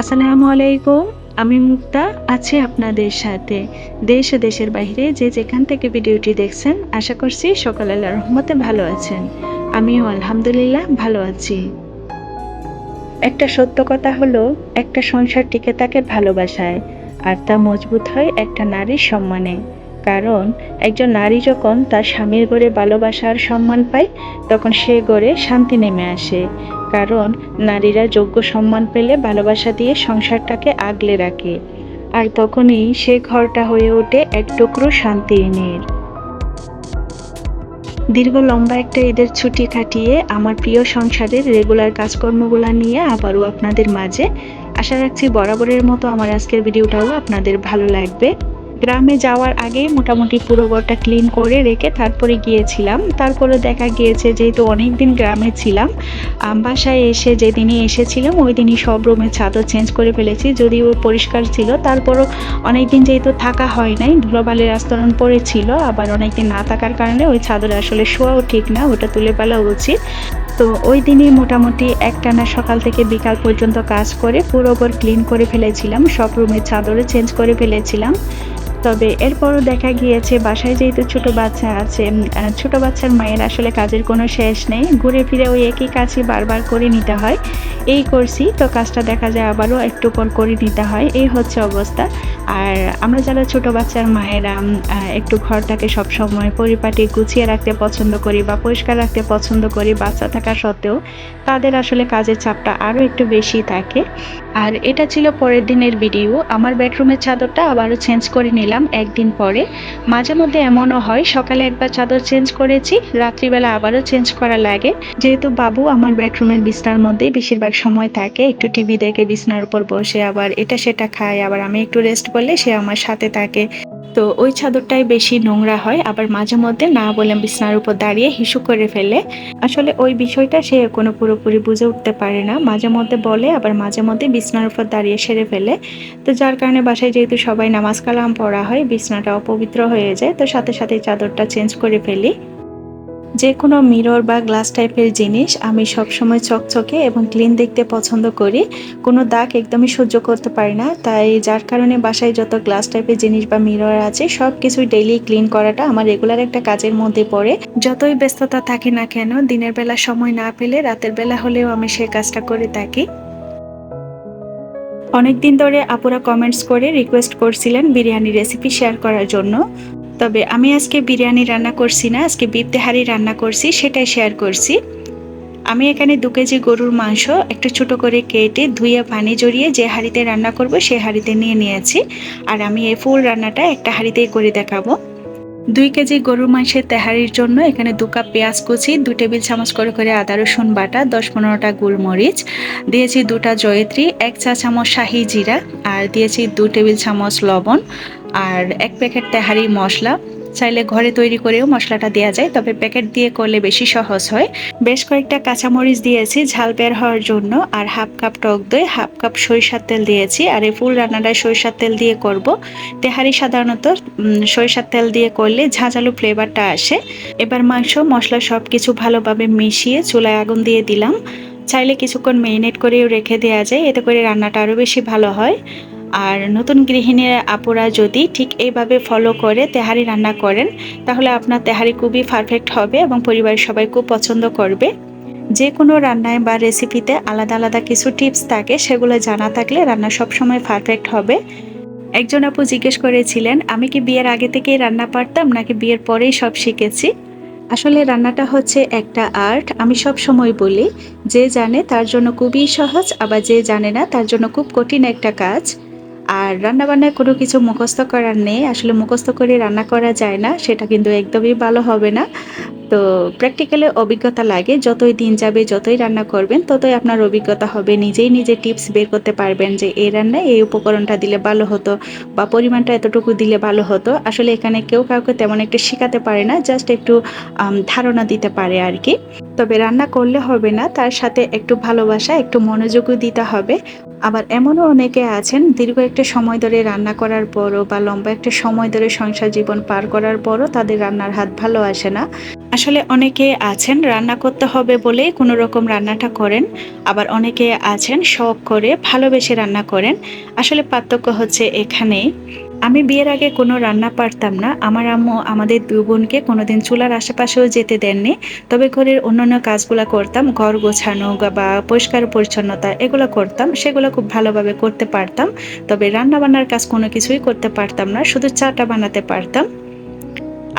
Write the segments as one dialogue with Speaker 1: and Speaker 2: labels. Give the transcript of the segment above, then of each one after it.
Speaker 1: আসসালামু আলাইকুম। আমি মুক্তা আছি আপনাদের সাথে। দেশ ও দেশের বাইরে যে যেখান থেকে ভিডিওটি দেখছেন, আশা করছি সকলে আল্লাহর রহমতে ভালো আছেন। আমিও আলহামদুলিল্লাহ ভালো আছি। একটা সত্য কথা হলো, একটা সংসার টিকে থাকে ভালোবাসায়, আর তা মজবুত হয় একটা নারীর সম্মানে। কারণ একজন নারী যখন তার স্বামীর ঘরে ভালোবাসা আর সম্মান পায়, তখন সে ঘরে শান্তি নেমে আসে। কারণ নারীরা যোগ্য সম্মান পেলে ভালোবাসা দিয়ে সংসারটাকে আগলে রাখে, আর তখনই সে ঘরটা হয়ে ওঠে এক টুকরো শান্তির। দীর্ঘ লম্বা একটা ঈদের ছুটি কাটিয়ে আমার প্রিয় সংসারের রেগুলার কাজকর্মগুলো নিয়ে আবারও আপনাদের মাঝে। আশা রাখছি বরাবরের মতো আমার আজকের ভিডিওটাও আপনাদের ভালো লাগবে। গ্রামে যাওয়ার আগে মোটামুটি পুরো ঘরটা ক্লিন করে রেখে তারপরে গিয়েছিলাম। তারপরে দেখা গিয়েছে যেহেতু অনেকদিন গ্রামে ছিলাম, বাসায় এসে যেদিনই এসেছিলাম ওই দিনই সব রুমের চাদর চেঞ্জ করে ফেলেছি। যদিও পরিষ্কার ছিল, তারপরও অনেকদিন যেহেতু থাকা হয় নাই, ধুলোবালির আস্তরণ পড়েছিল। আবার অনেকদিন না থাকার কারণে ওই চাদরে আসলে শোয়াও ঠিক না, ওটা তুলে ফেলা উচিত। তো ওই দিনই মোটামুটি একটানা সকাল থেকে বিকাল পর্যন্ত কাজ করে পুরো ঘর ক্লিন করে ফেলেছিলাম, সব রুমের চাদরে চেঞ্জ করে ফেলেছিলাম। তবে এরপরও দেখা গিয়েছে বাসায় যেহেতু ছোট বাচ্চা আছে, ছোট বাচ্চার মায়ের আসলে কাজের কোনো শেষ নেই, ঘুরে ফিরে ওই একই কাজই বারবার করে নিতে হয়। এই করছি তো কাজটা দেখা যায় আবারও একটু পর করে নিতে হয়, এই হচ্ছে অবস্থা। আর আমরা যারা ছোট বাচ্চার মায়েরা একটু ঘরটাকে সবসময় পরিপাটি গুছিয়ে রাখতে পছন্দ করি বা পরিষ্কার রাখতে পছন্দ করি, বাচ্চা থাকা সত্ত্বেও তাদের আসলে কাজের চাপটা আরও একটু বেশি থাকে। আর এটা ছিল পরের দিনের ভিডিও। আমার বেডরুমের চাদরটা আবারও চেঞ্জ করে নিলাম একদিন পরে। মাঝে মধ্যে এমনও হয় সকালে একবার চাদর চেঞ্জ করেছি, রাত্রিবেলা আবারও চেঞ্জ করা লাগে। যেহেতু বাবু আমার বেডরুমের বিছনার মধ্যেই বেশিরভাগ সময় থাকে, একটু টিভি দেখে বিছনার উপর বসে আবার এটা সেটা খায়, আবার আমি একটু রেস্ট করলে সে আমার সাথে থাকে। তো ওই চাদরটাই বেশি নোংরা হয়, আবার মাঝে মধ্যে না বলে বিছনার উপর দাঁড়িয়ে হিসু করে ফেলে। আসলে ওই বিষয়টা সে কোনো পুরোপুরি বুঝে উঠতে পারে না, মাঝে মধ্যে বলে আবার মাঝে মধ্যে বিছনার উপর দাঁড়িয়ে সেরে ফেলে। তো যার কারণে বাসায় যেহেতু সবাই নামাজ কালাম পড়া হয়, বিছনাটা অপবিত্র হয়ে যায়, তো সাথে সাথে চাদরটা চেঞ্জ করে ফেলি। যে কোনো মিরর বা গ্লাস টাইপের জিনিস আমি সবসময় চকচকে এবং ক্লিন দেখতে পছন্দ করি। কোনো দাগ একদমই সহ্য করতে পারি না, তাই যার কারণে বাসায় যত গ্লাস টাইপের জিনিস বা মিরর আছে সব কিছুই ডেইলি ক্লিন করাটা আমার রেগুলার একটা কাজের মধ্যে পড়ে। যতই ব্যস্ততা থাকে না কেন, দিনের বেলা সময় না পেলে রাতের বেলা হলেও আমি সেই কাজটা করে থাকি। অনেকদিন ধরে আপুরা কমেন্টস করে রিকোয়েস্ট করছিলেন বিরিয়ানি রেসিপি শেয়ার করার জন্য। তবে আমি আজকে বিরিয়ানি রান্না করছি না, আজকে বিফ তেহারি রান্না করছি, সেটাই শেয়ার করছি। আমি এখানে 2 কেজি গরুর মাংস একটু ছোট করে কেটে ধুয়ে পানি জড়িয়ে যে হাঁড়িতে রান্না করব সে হাঁড়িতে নিয়ে নিয়েছি। আর আমি এই ফুল রান্নাটা একটা হাঁড়িতেই করে দেখাবো। 2 কেজি গরুর মাংসের তেহারির জন্য এখানে 2 কাপ পেঁয়াজ কুচি, 2 টেবিল চামচ করে করে আদা রসুন বাটা, 10-15টা গোলমরিচ দিয়েছি, 2টা জয়িত্রী, 1 চা চামচ শাহি জিরা, আর দিয়েছি 2 টেবিল চামচ লবণ, আর 1 প্যাকেট তেহারি মশলা। চাইলে ঘরে তৈরি করেও মশলাটা দেওয়া যায়, তবে প্যাকেট দিয়ে করলে বেশি সহজ হয়। বেশ কয়েকটা কাঁচামরিচ দিয়েছি ঝাল বের হওয়ার জন্য, আর হাফ কাপ টক দই, হাফ কাপ সরিষার তেল দিয়েছি। আর এই ফুল রান্নাটা সরিষার তেল দিয়ে করব। তেহারি সাধারণত সরিষার তেল দিয়ে করলে ঝাঁঝালো ফ্লেভারটা আসে। এবার মাংস মশলা সবকিছু ভালোভাবে মিশিয়ে চুলায় আগুন দিয়ে দিলাম। চাইলে কিছুক্ষণ মেরিনেট করেও রেখে দেওয়া যায়, এতে করে রান্নাটা আরও বেশি ভালো হয়। আর নতুন গৃহিণীর আপুরা যদি ঠিক এইভাবে ফলো করে তেহারি রান্না করেন, তাহলে আপনার তেহারি খুবই পারফেক্ট হবে এবং পরিবারের সবাই খুব পছন্দ করবে। যে কোনো রান্নায় বা রেসিপিতে আলাদা আলাদা কিছু টিপস থাকে, সেগুলো জানা থাকলে রান্না সবসময় পারফেক্ট হবে। একজন আপু জিজ্ঞেস করেছিলেন আমি কি বিয়ের আগে থেকেই রান্না পারতাম নাকি বিয়ের পরেই সব শিখেছি। আসলে রান্নাটা হচ্ছে একটা আর্ট, আমি সব সময় বলি। যে জানে তার জন্য খুবই সহজ, আবার যে জানে না তার জন্য খুব কঠিন একটা কাজ। আর রান্নাবান্নায় কোনো কিছু মুখস্থ করার নেই, আসলে মুখস্থ করে রান্না করা যায় না, সেটা কিন্তু একদমই ভালো হবে না। তো প্র্যাকটিক্যালি অভিজ্ঞতা লাগে, যতই দিন যাবে যতই রান্না করবেন ততই আপনার অভিজ্ঞতা হবে, নিজেই নিজে টিপস বের করতে পারবেন যে এই রান্নায় এই উপকরণটা দিলে ভালো হতো বা পরিমাণটা এতটুকু দিলে ভালো হতো। আসলে এখানে কেউ কাউকে তেমন একটা শেখাতে পারে না, জাস্ট একটু ধারণা দিতে পারে আর কি। তবে রান্না করলে হবে না, তার সাথে একটু ভালোবাসা একটু মনোযোগও দিতে হবে। আবার এমনও অনেকে আছেন দীর্ঘ একটা সময় ধরে রান্না করার পরও বা লম্বা একটা সময় ধরে সংসার জীবন পার করার পরও তাদের রান্নার হাত ভালো আসে না। আসলে অনেকে আছেন রান্না করতে হবে বলেই কোনো রকম রান্নাটা করেন, আবার অনেকে আছেন শখ করে ভালোবেসে রান্না করেন। আসলে পার্থক্য হচ্ছে এখানেই। আমি বিয়ের আগে কোনো রান্না পারতাম না। আমার আম্মু আমাদের ২ বোনকে কোনোদিন চুলার আশেপাশেও যেতে দেননি। তবে ঘরের অন্যান্য কাজগুলা করতাম। ঘর গোছানো বা পরিষ্কার পরিচ্ছন্নতা এগুলো করতাম। সেগুলো খুব ভালোভাবে করতে পারতাম। তবে রান্না-বান্নার কাজ কোনো কিছুই করতে পারতাম না। শুধু চাটা বানাতে পারতাম।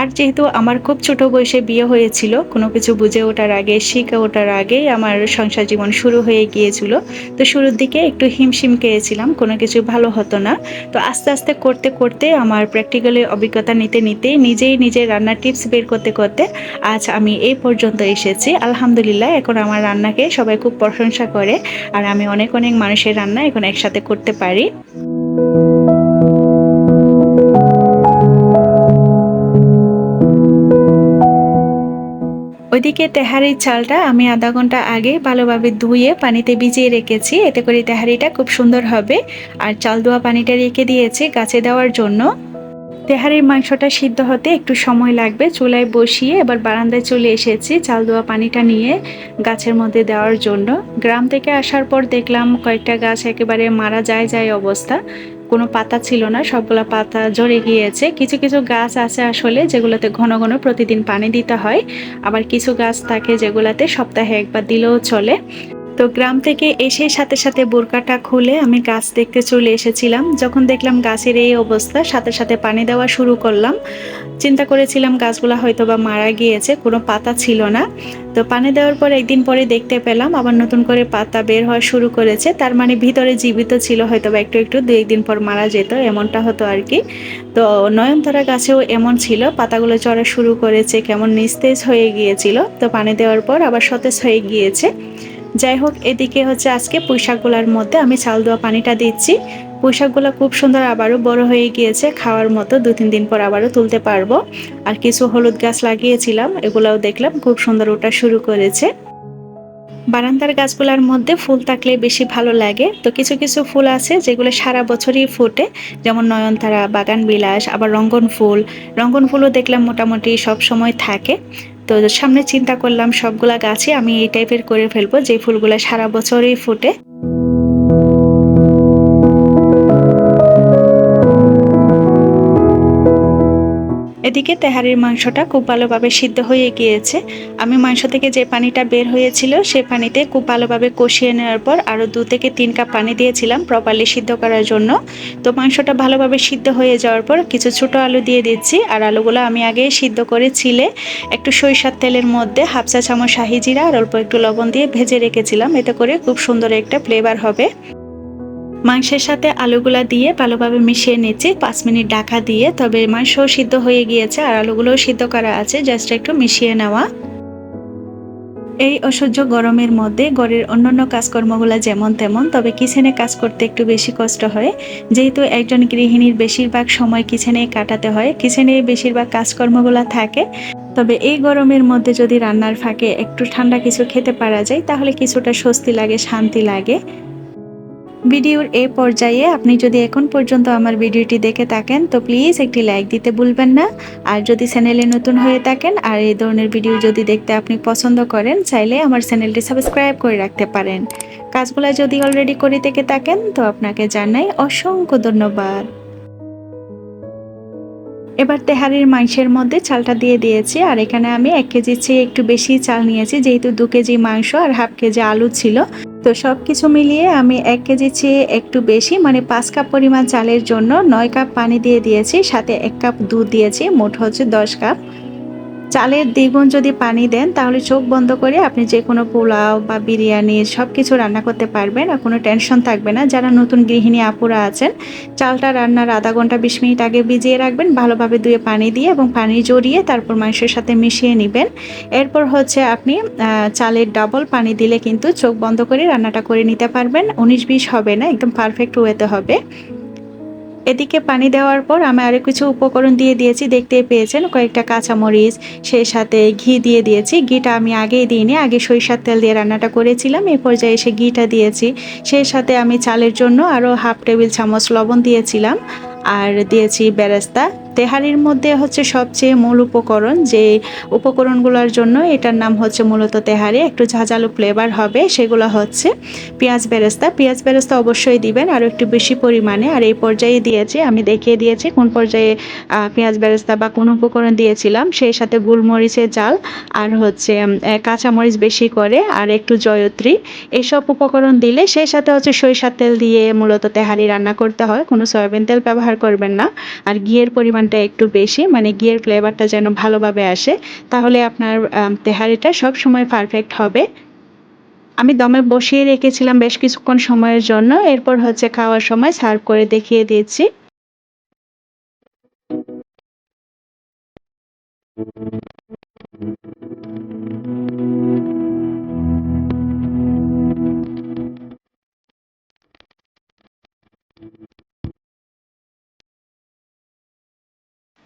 Speaker 1: আর যেহেতু আমার খুব ছোট বয়সে বিয়ে হয়েছিল, কোনো কিছু বুঝে ওঠার আগে, শিখে ওঠার আগেই আমার সংসার জীবন শুরু হয়ে গিয়েছিল। তো শুরুর দিকে একটু হিমশিম খেয়েছিলাম, কোনো কিছু ভালো হতো না। তো আস্তে আস্তে করতে করতে আমার প্র্যাকটিক্যালি অভিজ্ঞতা নিতে নিতে নিজেই নিজের রান্নার টিপস বের করতে করতে আজ আমি এই পর্যন্ত এসেছি। আলহামদুলিল্লাহ, এখন আমার রান্নাকে সবাই খুব প্রশংসা করে। আর আমি অনেক অনেক মানুষের রান্না এখন একসাথে করতে পারি। ওইদিকে তেহারির চালটা আমি আধা ঘন্টা আগে ভালোভাবে ধুয়ে পানিতে ভিজিয়ে রেখেছি, এতে করে তেহারিটা খুব সুন্দর হবে। আর চাল ধোয়া পানিটা রেখে দিয়েছি গাছে দেওয়ার জন্য। তেহারির মাংসটা সিদ্ধ হতে একটু সময় লাগবে। চুলায় বসিয়ে এবার বারান্দায় চলে এসেছি চাল ধোয়া পানিটা নিয়ে গাছের মধ্যে দেওয়ার জন্য। গ্রাম থেকে আসার পর দেখলাম কয়েকটা গাছ একেবারে মারা যায় যায় অবস্থা, কোনো পাতা ছিল না, সবগুলা পাতা ঝরে গিয়েছে। কিছু কিছু গাছ আছে আসলে যেগুলোতে ঘন ঘন প্রতিদিন পানি দিতে হয়, আবার কিছু গাছ থাকে যেগুলাতে সপ্তাহে একবার দিলেও চলে। তো গ্রাম থেকে এসে সাথে সাথে বোরকাটা খুলে আমি গাছ দেখতে চলে এসেছিলাম। যখন দেখলাম গাছের এই অবস্থা, সাথে সাথে পানি দেওয়া শুরু করলাম। চিন্তা করেছিলাম গাছগুলা হয়তো বা মারা গিয়েছে, কোনো পাতা ছিল না। তো পানি দেওয়ার পর একদিন পরে দেখতে পেলাম আবার নতুন করে পাতা বের হওয়া শুরু করেছে। তার মানে ভিতরে জীবিত ছিল, হয়তো বা একটু একটু ২-১ দিন পর মারা যেত, এমনটা হতো আর কি। তো নয়নতারা গাছেও এমন ছিল, পাতাগুলো চড়া শুরু করেছে, কেমন নিস্তেজ হয়ে গিয়েছিল। তো পানি দেওয়ার পর আবার সতেজ হয়ে গিয়েছে। যাই হোক, এদিকে হচ্ছে আজকে পুঁইশাকগুলার মধ্যে আমি চাল দেওয়া পানিটা দিচ্ছি। পুঁইশাকগুলো খুব সুন্দর আবারও বড় হয়ে গিয়েছে, খাওয়ার মতো ২-৩ দিন পর আবারও তুলতে পারবো। আর কিছু হলুদ গাছ লাগিয়েছিলাম, এগুলাও দেখলাম খুব সুন্দর ওঠা শুরু করেছে। বারান্দার গাছগুলোর মধ্যে ফুল থাকলে বেশি ভালো লাগে। তো কিছু কিছু ফুল আছে যেগুলো সারা বছরই ফোটে, যেমন নয়নতারা, বাগান বিলাস, আবার রঙ্গন ফুল। রঙ্গন ফুলও দেখলাম মোটামুটি সব সময় থাকে। তো সামনে চিন্তা করলাম সবগুলা গাছে আমি এই টাইপের করে ফেলবো যে ফুলগুলা সারা বছরই ফোটে। এদিকে তেহারির মাংসটা খুব ভালোভাবে সিদ্ধ হয়ে গিয়েছে। আমি মাংস থেকে যে পানিটা বের হয়েছিল সে পানিতে খুব ভালোভাবে কষিয়ে নেওয়ার পর আরও ২ থেকে ৩ কাপ পানি দিয়েছিলাম প্রপারলি সিদ্ধ করার জন্য। তো মাংসটা ভালোভাবে সিদ্ধ হয়ে যাওয়ার পর কিছু ছোট আলু দিয়ে দিচ্ছি। আর আলুগুলো আমি আগে সিদ্ধ করে ছিলে একটু সরিষার তেলের মধ্যে 1/2 চা চামচ শাহি জিরা আর অল্প একটু লবণ দিয়ে ভেজে রেখেছিলাম, এতে করে খুব সুন্দর একটা ফ্লেভার হবে। মাংসের সাথে আলুগুলা দিয়ে ভালোভাবে মিশিয়ে নিচ্ছি ৫ মিনিট ঢাকা দিয়ে। তবে মাংস সিদ্ধ হয়ে গিয়েছে আর আলুগুলোও সিদ্ধ করা আছে, জাস্ট একটু মিশিয়ে নেওয়া। এই অসহ্য গরমের মধ্যে ঘরের অন্যান্য কাজকর্মগুলো যেমন তেমন, তবে কিচেনে কাজ করতে একটু বেশি কষ্ট হয়। যেহেতু একজন গৃহিণীর বেশিরভাগ সময় কিচেনে কাটাতে হয়, কিচেনে বেশিরভাগ কাজকর্মগুলো থাকে। তবে এই গরমের মধ্যে যদি রান্নার ফাঁকে একটু ঠান্ডা কিছু খেতে পারা যায় তাহলে কিছুটা স্বস্তি লাগে, শান্তি লাগে। ভিডিওর এই পর্যায়ে আপনি যদি এখন পর্যন্ত আমার ভিডিওটি দেখে থাকেন তো প্লিজ একটি লাইক দিতে ভুলবেন না। আর যদি চ্যানেলে নতুন হয়ে থাকেন আর এই ধরনের ভিডিও যদি দেখতে আপনি পছন্দ করেন, চাইলে আমার চ্যানেলটি সাবস্ক্রাইব করে রাখতে পারেন। কাজগুলো যদি অলরেডি করে থেকে থাকেন তো আপনাকে জানাই অসংখ্য ধন্যবাদ। এবার তেহারির মাংসের মধ্যে চালটা দিয়ে দিয়েছি। আর এখানে আমি ১ কেজির চেয়ে একটু বেশি চাল নিয়েছি, যেহেতু ২ কেজি মাংস আর 1/2 কেজি আলু ছিল। তো সব কিছু মিলিয়ে আমি ১ কেজির চেয়ে একটু বেশি মানে ৫ কাপ পরিমাণ চালের জন্য ৯ কাপ পানি দিয়ে দিয়েছি, সাথে ১ কাপ দুধ দিয়েছি, মোট হচ্ছে ১০ কাপ। চালের দ্বিগুণ যদি পানি দেন তাহলে চোখ বন্ধ করে আপনি যে কোনো পোলাও বা বিরিয়ানি সব কিছু রান্না করতে পারবেন আর কোনো টেনশন থাকবে না। যারা নতুন গৃহিণী আপুরা আছেন, চালটা রান্নার আধা ঘন্টা ২০ মিনিট আগে ভিজিয়ে রাখবেন, ভালোভাবে ধুয়ে পানি দিয়ে এবং পানি জড়িয়ে তারপর মাংসের সাথে মিশিয়ে নেবেন। এরপর হচ্ছে আপনি চালের ডাবল পানি দিলে কিন্তু চোখ বন্ধ করে রান্নাটা করে নিতে পারবেন। ১৯-২০ হবে না, একদম পারফেক্ট ওয়েতে হবে। এদিকে পানি দেওয়ার পর আমি আরও কিছু উপকরণ দিয়ে দিয়েছি, দেখতেই পেয়েছেন কয়েকটা কাঁচামরিচ, সেই সাথে ঘি দিয়ে দিয়েছি। ঘিটা আমি আগেই দিইনি, আগে সরিষার তেল দিয়ে রান্নাটা করেছিলাম, এই পর্যায়ে এসে ঘিটা দিয়েছি। সেই সাথে আমি চালের জন্য আরও 1/2 টেবিল চামচ লবণ দিয়েছিলাম আর দিয়েছি বেরেস্তা। তেহারির মধ্যে হচ্ছে সবচেয়ে মূল উপকরণ, যে উপকরণগুলোর জন্য এটার নাম হচ্ছে মূলত তেহারি, একটু ঝাঁঝালো ফ্লেভার হবে, সেগুলো হচ্ছে পেঁয়াজ বেরেস্তা। পেঁয়াজ বেরেস্তা অবশ্যই দিবেন, আরও একটু বেশি পরিমাণে। আর এই পর্যায়ে দিয়েছি, আমি দেখিয়ে দিয়েছি কোন পর্যায়ে পেঁয়াজ বেরেস্তা বা কোন উপকরণ দিয়েছিলাম। সেই সাথে গোলমরিচের জাল, আর হচ্ছে কাঁচামরিচ বেশি করে, আর একটু জয়ত্রী, এইসব উপকরণ দিলে। সেই সাথে হচ্ছে সরিষার তেল দিয়ে মূলত তেহারি রান্না করতে হয়, কোনো সয়াবিন তেল ব্যবহার করবেন না। আর ঘিয়ের পরিমাণটা একটু বেশি, মানে ঘিয়ের ফ্লেভারটা যেন ভালোভাবে আসে, তাহলে আপনার তেহারিটা সব সময় পারফেক্ট হবে। আমি দমে বসিয়ে রেখেছিলাম বেশ কিছুক্ষণ সময়ের জন্য, এরপর হচ্ছে খাওয়ার সময় সার্ভ করে দেখিয়ে দিয়েছি।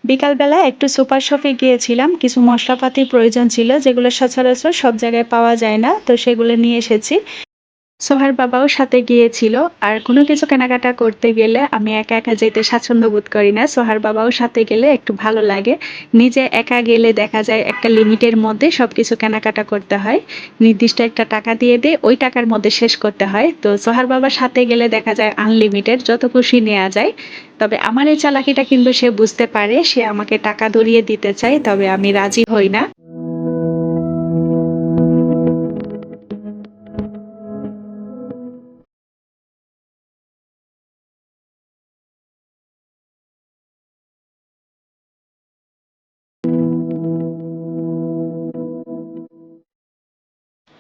Speaker 1: বিকালবেলা একটু সুপার শপে গিয়েছিলাম, কিছু মশলাপাতির প্রয়োজন ছিল যেগুলো সচরাচর সব জায়গায় পাওয়া যায় না, তো সেগুলো নিয়ে এসেছি। সোহার বাবাও সাথে গিয়েছিল। আর কোনো কিছু কেনাকাটা করতে গেলে আমি একা একা যেতে স্বাচ্ছন্দ্য বোধ করি না, সোহার বাবাও সাথে গেলে একটু ভালো লাগে। নিজে একা গেলে দেখা যায় একটা লিমিটের মধ্যে সবকিছু কেনাকাটা করতে হয়, নির্দিষ্ট একটা টাকা দিয়ে ওই টাকার মধ্যে শেষ করতে হয়। তো সোহার বাবার সাথে গেলে দেখা যায় আনলিমিটেড, যত খুশি নেওয়া যায়। তবে আমার এই চালাকিটা কিন্তু সে বুঝতে পারে, সে আমাকে টাকা ধরিয়ে দিতে চায়, তবে আমি রাজি হই না।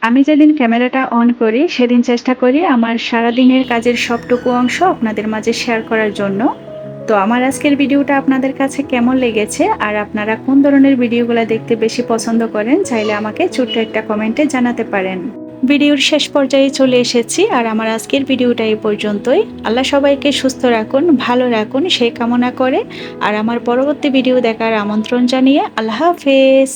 Speaker 1: আমি যেদিন ক্যামেরাটা অন করি সেদিন চেষ্টা করি আমার সারাদিনের কাজের সবটুকু অংশ আপনাদের মাঝে শেয়ার করার জন্য। তো আমার আজকের ভিডিওটা আপনাদের কাছে কেমন লেগেছে, আর আপনারা কোন ধরনের ভিডিওগুলো দেখতে বেশি পছন্দ করেন, চাইলে আমাকে ছোট্ট একটা কমেন্টে জানাতে পারেন। ভিডিওর শেষ পর্যায়ে চলে এসেছি, আর আমার আজকের ভিডিওটা এই পর্যন্তই। আল্লাহ সবাইকে সুস্থ রাখুন, ভালো রাখুন সেই কামনা করে, আর আমার পরবর্তী ভিডিও দেখার আমন্ত্রণ জানিয়ে আল্লাহ হাফেজ।